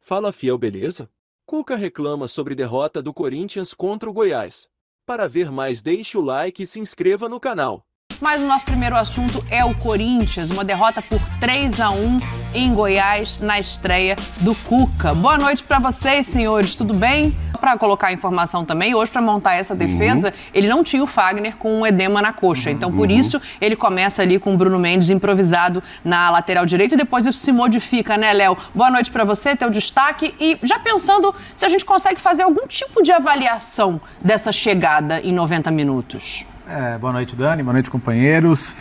Fala, fiel, beleza? Cuca reclama sobre derrota do Corinthians contra o Goiás. Para ver mais, deixe o like e se inscreva no canal. Mas o nosso primeiro assunto é o Corinthians, uma derrota por 3-1 em Goiás na estreia do Cuca. Boa noite para vocês, senhores, tudo bem? Para colocar a informação também, hoje para montar essa defesa, ele não tinha o Fagner com um edema na coxa, então por isso ele começa ali com o Bruno Mendes improvisado na lateral direita e depois isso se modifica, né, Léo? Boa noite para você, teu destaque e já pensando se a gente consegue fazer algum tipo de avaliação dessa chegada em 90 minutos. Boa noite, Dani, boa noite, companheiros.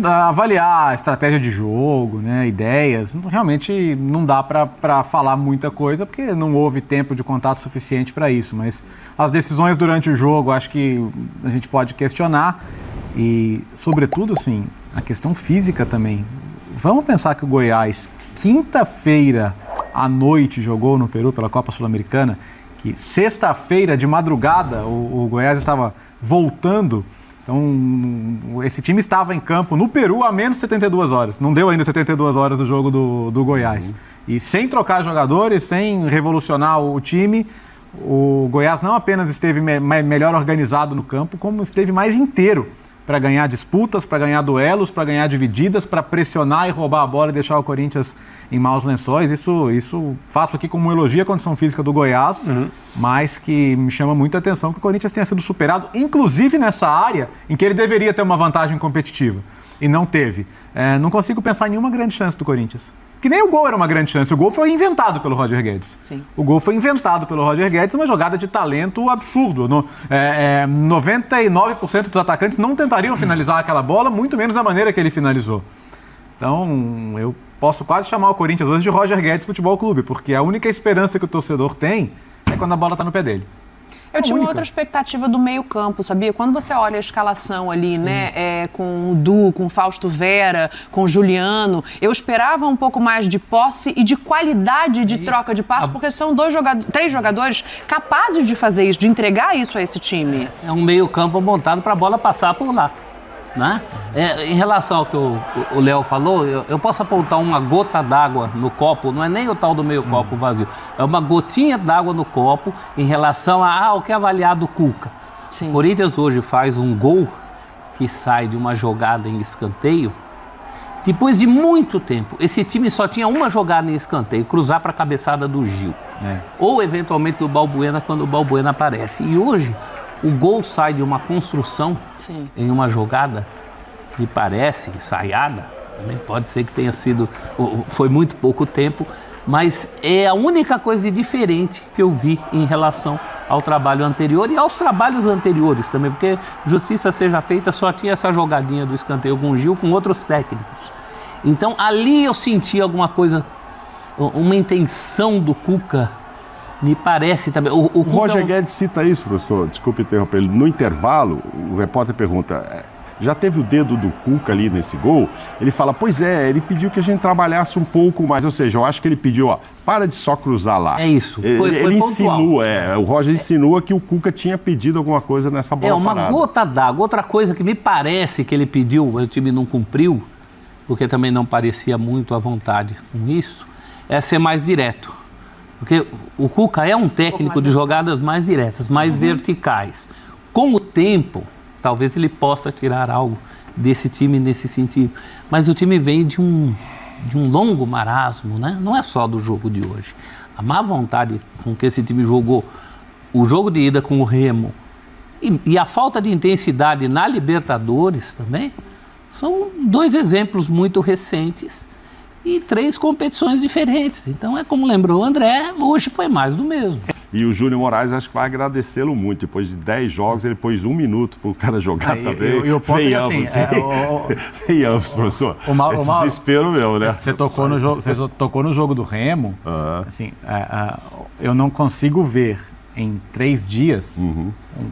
Avaliar a estratégia de jogo, né, ideias, realmente não dá para falar muita coisa, porque não houve tempo de contato suficiente para isso, mas as decisões durante o jogo, acho que a gente pode questionar e, sobretudo, assim, a questão física também. Vamos pensar que o Goiás, quinta-feira à noite, jogou no Peru pela Copa Sul-Americana, que sexta-feira de madrugada o Goiás estava voltando. Então, esse time estava em campo no Peru há menos de 72 horas. Não deu ainda 72 horas do jogo do Goiás. E sem trocar jogadores, sem revolucionar o time, o Goiás não apenas esteve melhor organizado no campo, como esteve mais inteiro para ganhar disputas, para ganhar duelos, para ganhar divididas, para pressionar e roubar a bola e deixar o Corinthians em maus lençóis. Isso faço aqui como um elogio à condição física do Goiás, mas que me chama muita atenção que o Corinthians tenha sido superado, inclusive nessa área em que ele deveria ter uma vantagem competitiva, e não teve. Não consigo pensar em nenhuma grande chance do Corinthians. Que nem o gol era uma grande chance. O gol foi inventado pelo Roger Guedes. Sim. O gol foi inventado pelo Roger Guedes, uma jogada de talento absurdo. 99% dos atacantes não tentariam finalizar aquela bola, muito menos da maneira que ele finalizou. Então, eu posso quase chamar o Corinthians hoje de Roger Guedes Futebol Clube, porque a única esperança que o torcedor tem é quando a bola está no pé dele. Eu tinha uma outra expectativa do meio-campo, sabia? Quando você olha a escalação ali, né, com o Du, com o Fausto Vera, com o Juliano, eu esperava um pouco mais de posse e de qualidade de troca de passe, porque são três jogadores capazes de fazer isso, de entregar isso a esse time. É um meio-campo montado para a bola passar por lá, né? Em relação ao que o Léo falou, eu posso apontar uma gota d'água no copo, não é nem o tal do meio copo vazio, é uma gotinha d'água no copo em relação ao que é avaliado o Cuca. Sim. O Corinthians hoje faz um gol que sai de uma jogada em escanteio. Depois de muito tempo, esse time só tinha uma jogada em escanteio, cruzar para a cabeçada do Gil. Ou eventualmente do Balbuena quando o Balbuena aparece. E hoje o gol sai de uma construção em uma jogada que parece ensaiada, também pode ser que tenha sido, foi muito pouco tempo, mas é a única coisa diferente que eu vi em relação ao trabalho anterior e aos trabalhos anteriores também, porque justiça seja feita, só tinha essa jogadinha do escanteio com o Gil, com outros técnicos. Então ali eu senti alguma coisa, uma intenção do Cuca. Me parece também. O Roger Guedes cita isso, professor, desculpe interromper ele. No intervalo, o repórter pergunta, já teve o dedo do Cuca ali nesse gol? Ele fala, pois é, ele pediu que a gente trabalhasse um pouco mais, ou seja, eu acho que ele pediu, para de só cruzar lá. É isso, ele insinua, o Roger insinua que o Cuca tinha pedido alguma coisa nessa bola parada. Gota d'água. Outra coisa que me parece que ele pediu, o time não cumpriu, porque também não parecia muito à vontade com isso, é ser mais direto. Porque o Cuca é um técnico de jogadas mais diretas, mais verticais. Com o tempo, talvez ele possa tirar algo desse time nesse sentido. Mas o time vem de um longo marasmo, né? Não é só do jogo de hoje. A má vontade com que esse time jogou o jogo de ida com o Remo e a falta de intensidade na Libertadores também são dois exemplos muito recentes e 3 competições diferentes. Então, é como lembrou o André, hoje foi mais do mesmo. E o Júnior Moraes acho que vai agradecê-lo muito. Depois de 10 jogos, ele pôs 1 minuto para o cara jogar também. E o ponto é assim... Venhamos, professor. É desespero meu, né? Você tocou no jogo do Remo. Assim, eu não consigo ver em 3 dias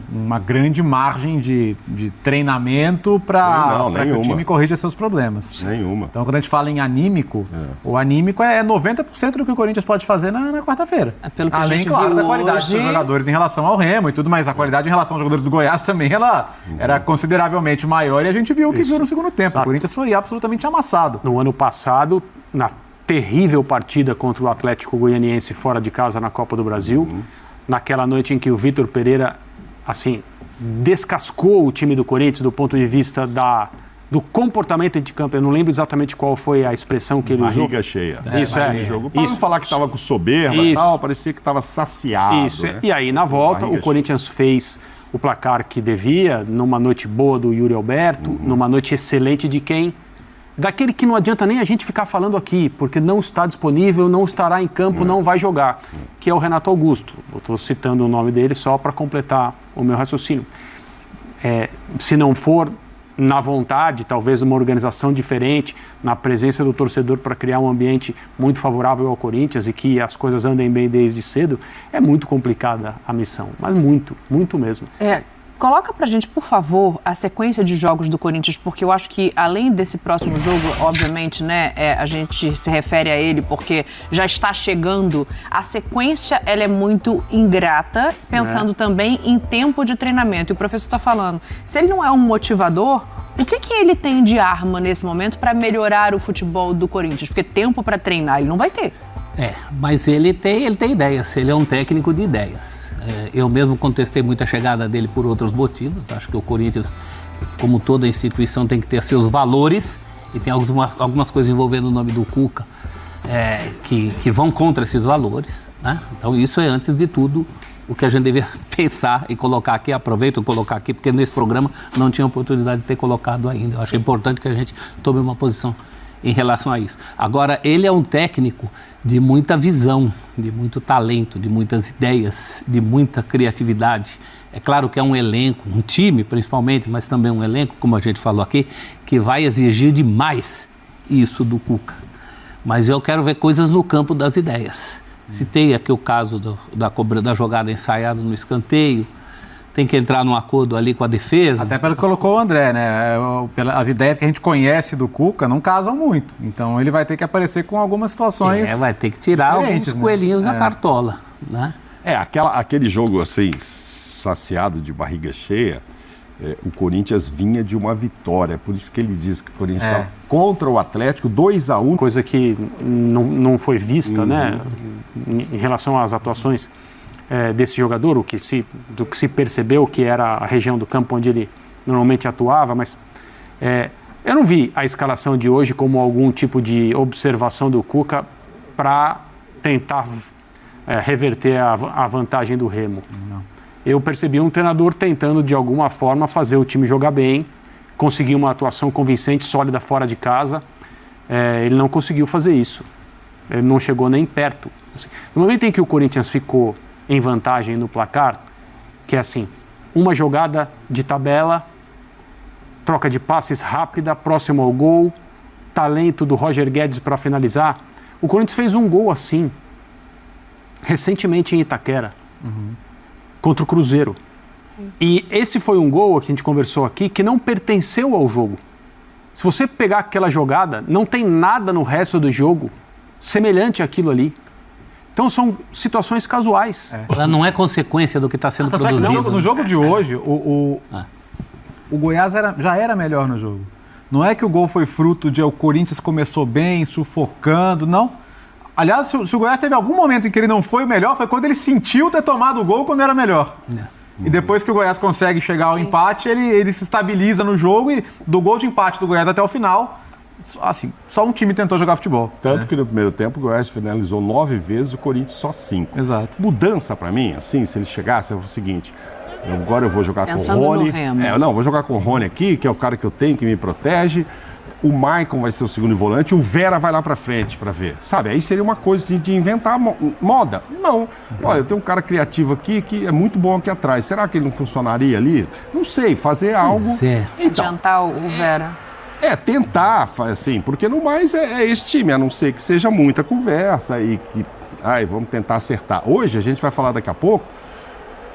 uma grande margem de treinamento para que o time corrija seus problemas. Nenhuma. Então, quando a gente fala em anímico, o anímico é 90% do que o Corinthians pode fazer na quarta-feira. Além, claro, da qualidade dos jogadores em relação ao Remo e tudo, mas a qualidade em relação aos jogadores do Goiás também ela era consideravelmente maior e a gente viu o que viu no segundo tempo. Exato. O Corinthians foi absolutamente amassado. No ano passado, terrível partida contra o Atlético Goianiense fora de casa na Copa do Brasil, naquela noite em que o Vitor Pereira, assim, descascou o time do Corinthians do ponto de vista do comportamento de campo. Eu não lembro exatamente qual foi a expressão que ele usou. Barriga cheia. Isso é. Jogo. Para não falar que estava com soberba e tal, parecia que estava saciado. Isso. Né? E aí, na volta, o Corinthians fez o placar que devia, numa noite boa do Yuri Alberto, numa noite excelente de quem? Daquele que não adianta nem a gente ficar falando aqui, porque não está disponível, não estará em campo, não vai jogar, que é o Renato Augusto. Estou citando o nome dele só para completar o meu raciocínio. Se não for na vontade, talvez uma organização diferente, na presença do torcedor para criar um ambiente muito favorável ao Corinthians e que as coisas andem bem desde cedo, é muito complicada a missão, mas muito, muito mesmo. Coloca pra gente, por favor, a sequência de jogos do Corinthians, porque eu acho que, além desse próximo jogo, obviamente, né, a gente se refere a ele porque já está chegando, a sequência, ela é muito ingrata, pensando também em tempo de treinamento. E o professor está falando, se ele não é um motivador, o que ele tem de arma nesse momento para melhorar o futebol do Corinthians? Porque tempo para treinar ele não vai ter. Mas ele tem ideias, ele é um técnico de ideias. Eu mesmo contestei muito a chegada dele por outros motivos. Acho que o Corinthians, como toda instituição, tem que ter seus valores e tem algumas coisas envolvendo o nome do Cuca que vão contra esses valores, né? Então isso é, antes de tudo, o que a gente deveria pensar e colocar aqui. Aproveito colocar aqui, porque nesse programa não tinha oportunidade de ter colocado ainda. Eu acho importante que a gente tome uma posição em relação a isso. Agora, ele é um técnico de muita visão, de muito talento, de muitas ideias, de muita criatividade. É claro que é um elenco, um time principalmente, mas também um elenco, como a gente falou aqui, que vai exigir demais isso do Cuca. Mas eu quero ver coisas no campo das ideias. Citei aqui o caso da jogada ensaiada no escanteio. Tem que entrar num acordo ali com a defesa. Até pelo que colocou o André, né? As ideias que a gente conhece do Cuca não casam muito. Então ele vai ter que aparecer com algumas situações. Vai ter que tirar alguns coelhinhos da cartola, né? Aquele jogo assim, saciado de barriga cheia, o Corinthians vinha de uma vitória. Por isso que ele diz que o Corinthians estava contra o Atlético, 2-1. Coisa que não foi vista, né? Em relação às atuações desse jogador, do que se percebeu que era a região do campo onde ele normalmente atuava, mas eu não vi a escalação de hoje como algum tipo de observação do Cuca para tentar reverter a vantagem do Remo. Não. Eu percebi um treinador tentando de alguma forma fazer o time jogar bem, conseguir uma atuação convincente, sólida fora de casa. Ele não conseguiu fazer isso, ele não chegou nem perto. Assim, no momento em que o Corinthians ficou em vantagem no placar, que é assim, uma jogada de tabela, troca de passes rápida, próximo ao gol, talento do Roger Guedes para finalizar. O Corinthians fez um gol assim, recentemente em Itaquera, contra o Cruzeiro. E esse foi um gol que a gente conversou aqui, que não pertenceu ao jogo. Se você pegar aquela jogada, não tem nada no resto do jogo semelhante àquilo ali. Então são situações casuais. Ela não é consequência do que está sendo produzido. No jogo de hoje, o Goiás já era melhor no jogo. Não é que o gol foi fruto de o Corinthians começou bem, sufocando, não. Aliás, se o Goiás teve algum momento em que ele não foi o melhor, foi quando ele sentiu ter tomado o gol quando era melhor. E depois que o Goiás consegue chegar ao empate, ele se estabiliza no jogo e do gol de empate do Goiás até o final, assim, só um time tentou jogar futebol. Tanto que no primeiro tempo o Goiás finalizou 9 vezes, o Corinthians só 5. Exato. Mudança pra mim, assim, se ele chegasse, é o seguinte, agora eu vou jogar pensando com o Rony. Vou jogar com o Rony aqui, que é o cara que eu tenho, que me protege. O Maicon vai ser o segundo volante, o Vera vai lá pra frente pra ver. Sabe, aí seria uma coisa de inventar moda. Não. Olha, eu tenho um cara criativo aqui que é muito bom aqui atrás. Será que ele não funcionaria ali? Não sei, fazer algo... Então, adiantar o Vera. Tentar, assim, porque no mais é esse time, a não ser que seja muita conversa e que... vamos tentar acertar. Hoje, a gente vai falar daqui a pouco,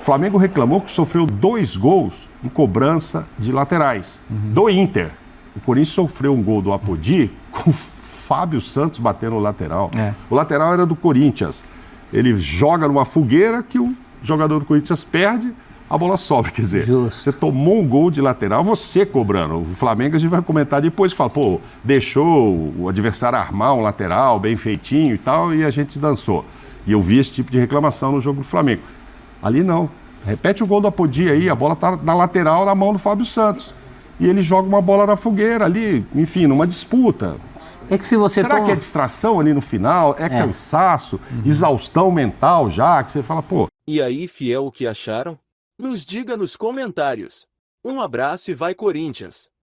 o Flamengo reclamou que sofreu 2 gols em cobrança de laterais, do Inter. O Corinthians sofreu um gol do Apodi com o Fábio Santos batendo o lateral. O lateral era do Corinthians. Ele joga numa fogueira que o jogador do Corinthians perde, a bola sobra. Quer dizer, Justo. você tomou um gol de lateral, você cobrando. O Flamengo a gente vai comentar depois, fala, pô, deixou o adversário armar um lateral bem feitinho e tal, e a gente dançou. E eu vi esse tipo de reclamação no jogo do Flamengo. Ali não. Repete o gol do Apodi aí, a bola tá na lateral na mão do Fábio Santos. E ele joga uma bola na fogueira ali, enfim, numa disputa. É que se você Será toma... que é distração ali no final? É cansaço, exaustão mental já, que você fala, pô... E aí, fiel, o que acharam? Nos diga nos comentários. Um abraço e vai Corinthians!